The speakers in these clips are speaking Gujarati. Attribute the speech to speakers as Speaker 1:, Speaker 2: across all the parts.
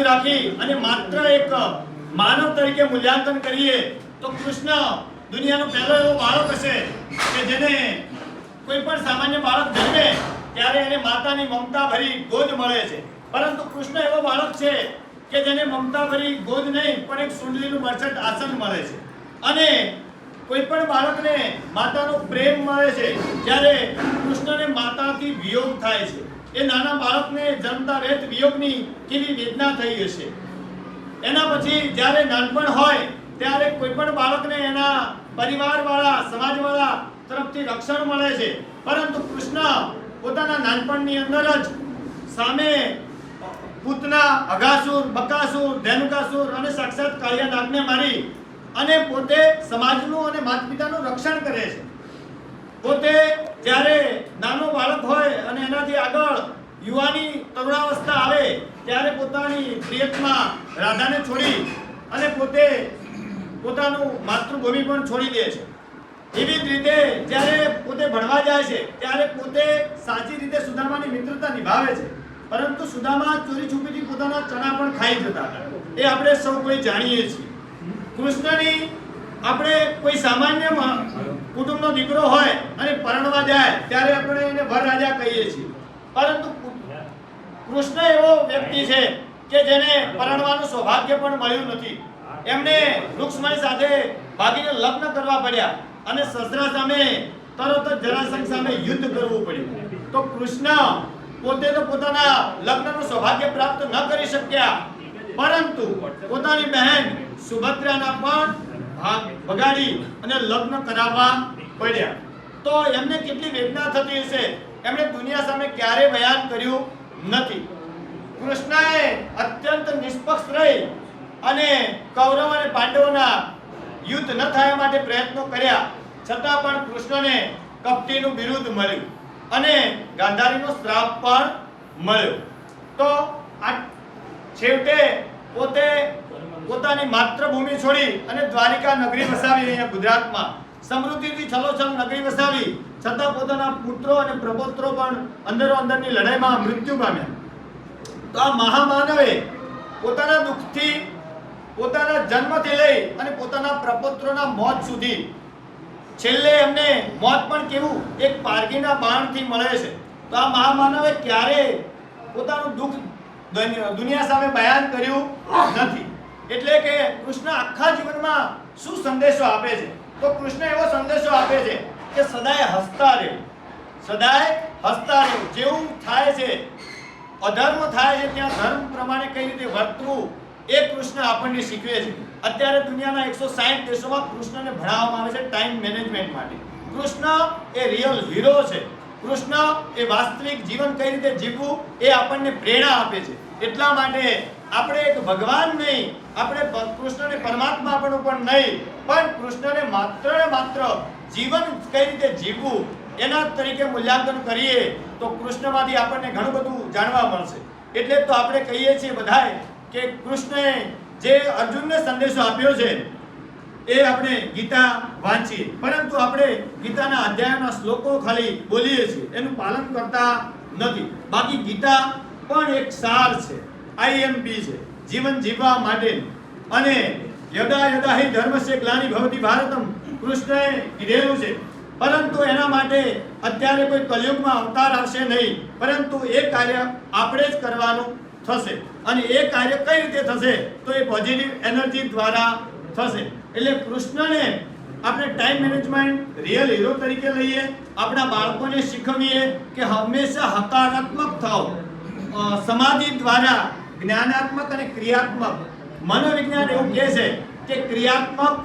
Speaker 1: રાખી અને માત્ર એક માનવ તરીકે મૂલ્યાંકન કરીએ તો કૃષ્ણ દુનિયાનો પહેલો એવો બાળક હશે કે જેને કોઈ પણ સામાન્ય બાળક જન્મે ત્યારે એને માતાની મમતા ભરી ગોદ મળે છે, પરંતુ કૃષ્ણ એવો બાળક છે કે જેને મમતા ભરી ગોદ નહીં પણ એક સુંદરીનું બરછટ આસન મળે છે. અને કોઈ પણ બાળકને માતાનો પ્રેમ મળે છે. જ્યારે કૃષ્ણને માતાથી વિયોગ થાય છે, એ નાના બાળકને જન્મતા વેત વિયોગની કેવી વેદના થઈ હશે. એના પછી જ્યારે નાનપણ હોય ત્યારે કોઈ પણ બાળકને એના પરિવારવાળા સમાજવાળા તરફથી રક્ષણ મળે છે, પરંતુ કૃષ્ણ પોતાના નાનપણની અંદર જ સામે પૂતના, અઘાસુર, બકાસુર, ધેનુકાસુર અને સાક્ષાત કાળિયા નાગને મારી અને પોતે સમાજનું અને માતા પિતાનું રક્ષણ કરે છે. પોતે જ્યારે નાનો બાળક હોય અને એનાથી આગળ યુવાની તરુણાવસ્થા આવે ત્યારે પોતાની પ્રિયતમા રાધાને છોડી અને પોતે પોતાનું માતૃભૂમિ પણ છોડી દે છે. એવી જ રીતે જ્યારે પોતે ભણવા જાય છે ત્યારે પોતે સાચી રીતે સુદામાની મિત્રતા નિભાવે છે, પરંતુ સુદામા ચોરી છુપીથી પોતાના ચણા પણ ખાઈ જતા હતા. એ આપણે સૌ કોઈ જાણીએ છીએ. કૃષ્ણની આપણે કોઈ સામાન્ય કુટુંબનો દીકરો હોય અને પરણવા જાય ત્યારે આપણે એને વરરાજા કહીએ છીએ, પરંતુ કૃષ્ણ એવો વ્યક્તિ છે કે જેને પરણવાનું સૌભાગ્ય પણ મળ્યું નથી. એમને રૂક્ષ્મણી સાથે ભાગીને લગ્ન કરવા પડ્યા અને સસરા સામે તરત જ જરાસંઘ સામે યુદ્ધ કરવું પડ્યું. તો કૃષ્ણ પોતે તો પોતાના લગ્નનું સૌભાગ્ય પ્રાપ્ત ન કરી શક્યા, પરંતુ પોતાની બહેન સુભદ્રાના પણ ભગાડી અને લગ્ન કરાવવા પડ્યા. તો એમને કેટલી વેદના થતી હશે, એમણે દુનિયા સામે ક્યારેય બયાન કર્યું નથી. કૃષ્ણએ અત્યંત નિષ્પક્ષ રહી અને કૌરવ અને પાંડવોના યુદ્ધ ન થયા માટે પ્રયત્નો કર્યા, છતાં પણ કૃષ્ણને કપટીનું બિરુદ મળ્યું અને ગાંધારીનો શ્રાપ પણ મળ્યો. તો આ છેવટે પોતે પોતાની માતૃભૂમિ છોડી અને દ્વારિકા નગરી વસાવી, અહીંયા ગુજરાતમાં સમૃદ્ધિથી છલોછલ નગરી વસાવી, છતાં પોતાના પુત્રો અને પ્રપુત્રો પણ અંદરો અંદરની લડાઈમાં મૃત્યુ પામ્યા. તો આ મહામાનવે પોતાના દુઃખથી, પોતાના જન્મથી લઈ અને પોતાના પ્રપુત્રોના મોત સુધી, છેલ્લે એમને મોત પણ કેવું એક પારગીના બાણથી મળે છે. તો આ મહામાનવે ક્યારે પોતાનું દુઃખ દુનિયા સામે બયાન કર્યું નથી. એટલે કે કૃષ્ણ આખા જીવનમાં શું સંદેશો આપે છે? તો કૃષ્ણ એવો સંદેશો આપે છે કે સદાય હસતા રહેવું, સદાય હસતા રહેવું. જેવું થાય છે, અધર્મ થાય છે ત્યાં ધર્મ પ્રમાણે કઈ રીતે વર્તવું એ કૃષ્ણ આપણને શીખવે છે. અત્યારે દુનિયાના 160 દેશોમાં કૃષ્ણને ભણાવવામાં આવે છે ટાઈમ મેનેજમેન્ટ માટે. કૃષ્ણ એ રિયલ હીરો છે. કૃષ્ણ એ વાસ્તવિક જીવન કઈ રીતે જીવવું એ આપણને પ્રેરણા આપે છે. એટલા માટે આપણે એક ભગવાન નહીં, આપણે કૃષ્ણને પરમાત્મા આપણું પણ નહીં, પણ કૃષ્ણને માત્ર ને માત્ર જીવન કઈ રીતે જીવવું એના તરીકે મૂલ્યાંકન કરીએ તો કૃષ્ણમાંથી આપણને ઘણું બધું જાણવા મળશે. એટલે તો આપણે કહીએ છીએ બધાએ કે કૃષ્ણએ જે અર્જુનને સંદેશો આપ્યો છે એ આપણે ગીતા વાંચીએ, પરંતુ આપણે ગીતાના અધ્યાયના શ્લોકો ખાલી બોલીએ છીએ, એનું પાલન કરતા નથી. બાકી ગીતા પણ એક સાર છે, આઈએમપી છે જીવન જીવવા માટે. અને યદા યદા હિ ધર્મસ્ય ગ્લાનિ ભવતિ ભારતમ કૃષ્ણએ કીધેલું છે, પરંતુ એના માટે અત્યારે કોઈ કલયુગમાં અવતાર આવશે નહીં, પરંતુ એ કાર્ય આપણે જ કરવાનું થશે. અને એ કાર્ય કઈ રીતે થશે? તો એ પોઝિટિવ એનર્જી દ્વારા થશે. એટલે કૃષ્ણને આપણે ટાઈમ મેનેજમેન્ટ રિયલ હીરો તરીકે લઈએ, આપણા બાળકોને શીખવીએ કે હંમેશા હકારાત્મક થાઓ. સમાધિ દ્વારા જ્ઞાનાત્મક અને ક્રિયાત્મક, મનોવિજ્ઞાન એવું કહે છે કે ક્રિયાત્મક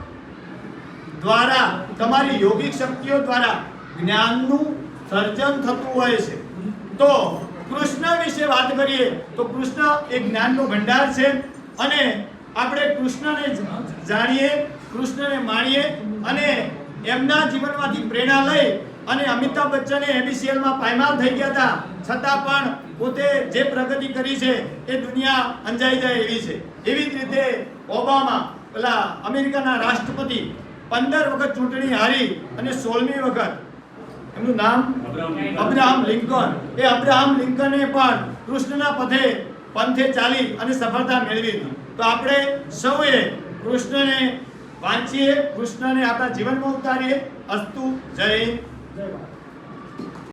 Speaker 1: દ્વારા તમારી યોગિક શક્તિઓ દ્વારા જ્ઞાનનું સર્જન થતું હોય છે. તો કૃષ્ણ વિશે વાત કરીએ તો કૃષ્ણ એ જ્ઞાનનો ભંડાર છે અને આપણે કૃષ્ણને જાણીએ, કૃષ્ણને માણીએ અને એમના જીવનમાંથી પ્રેરણા લઈ. અને અમિતાભ બચ્ચને એબીસીએલમાં પાયમાલ થઈ ગયા હતા, છતાં પણ પોતે જે પ્રગતિ કરી છે એ દુનિયા અંજાઈ જાય એવી છે. એવી જ રીતે ઓબામા, પેલા અમેરિકાના રાષ્ટ્રપતિ, 15 વખત ચૂંટણી હારી અને 16મી વખત, એમનું નામ અબ્રાહમ લિંકન. એ અબ્રાહમ લિંકને પણ કૃષ્ણના પથે પંથે ચાલી અને સફળતા મેળવી. તો આપણે સૌએ કૃષ્ણને વાંચીએ, કૃષ્ણને આપણા જીવનમાં ઉતારીએ. અસ્તુ. જય હિન્દ, જય ભારત.